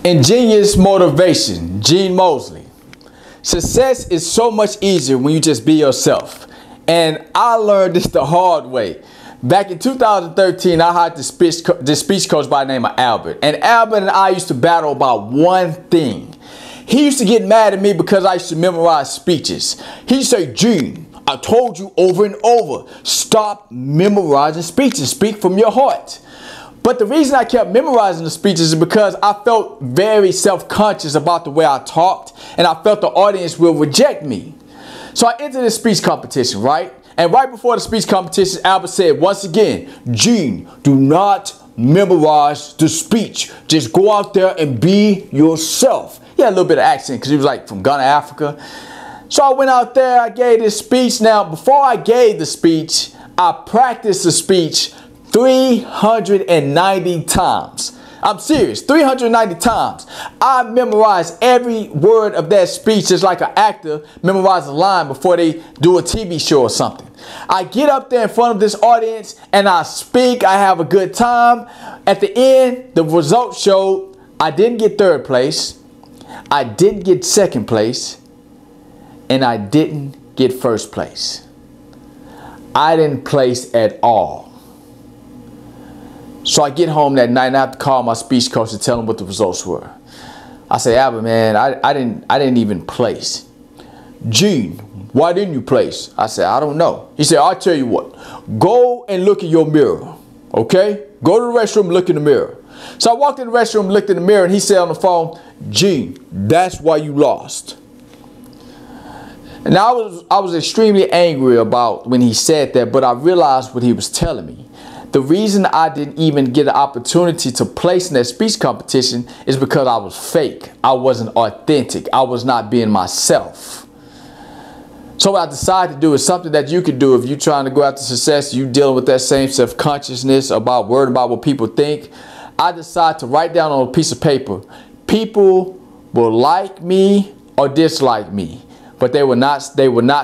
inGENEious motivation, Gene Mosley. Success is so much easier when you just be yourself. And I learned this the hard way. Back in 2013, I hired this speech coach by the name of Albert. And Albert and I used to battle about one thing. He used to get mad at me because I used to memorize speeches. He used to say, Gene, I told you over and over, stop memorizing speeches. Speak from your heart. But the reason I kept memorizing the speeches is because I felt very self-conscious about the way I talked, and I felt the audience will reject me. So I entered this speech competition, right? And right before the speech competition, Albert said once again, Gene, do not memorize the speech. Just go out there and be yourself. He had a little bit of accent because he was like from Ghana, Africa. So I went out there, I gave this speech. Now, before I gave the speech, I practiced the speech 390 times. I'm serious, 390 times. I memorized every word of that speech just like an actor memorizes a line before they do a TV show or something. I get up there in front of this audience and I speak, I have a good time. At the end, the results showed I didn't get third place, I didn't get second place, and I didn't get first place. I didn't place at all. So I get home that night and I have to call my speech coach to tell him what the results were. I say, Albert, man, I didn't even place. Gene, why didn't you place? I said, I don't know. He said, I'll tell you what. Go and look in your mirror, okay? Go to the restroom and look in the mirror. So I walked in the restroom, looked in the mirror, and he said on the phone, Gene, that's why you lost. And I was extremely angry about when he said that, but I realized what he was telling me. The reason I didn't even get an opportunity to place in that speech competition is because I was fake. I wasn't authentic. I was not being myself. So what I decided to do is something that you could do if you're trying to go after success, you dealing with that same self-consciousness about worried about what people think. I decided to write down on a piece of paper, people will like me or dislike me, but they will not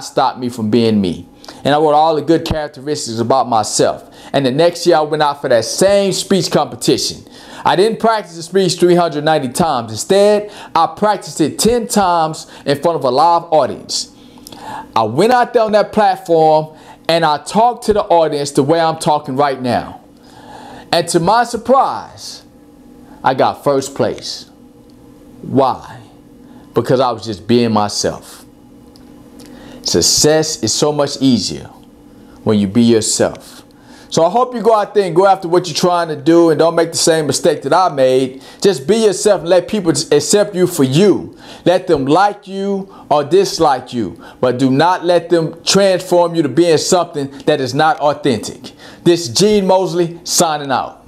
stop me from being me. And I wrote all the good characteristics about myself. And the next year I went out for that same speech competition. I didn't practice the speech 390 times. Instead, I practiced it 10 times in front of a live audience. I went out there on that platform and I talked to the audience the way I'm talking right now. And to my surprise, I got first place. Why? Because I was just being myself. Success is so much easier when you be yourself. So I hope you go out there and go after what you're trying to do and don't make the same mistake that I made. Just be yourself and let people accept you for you. Let them like you or dislike you, but do not let them transform you to being something that is not authentic. This is Gene Mosley signing out.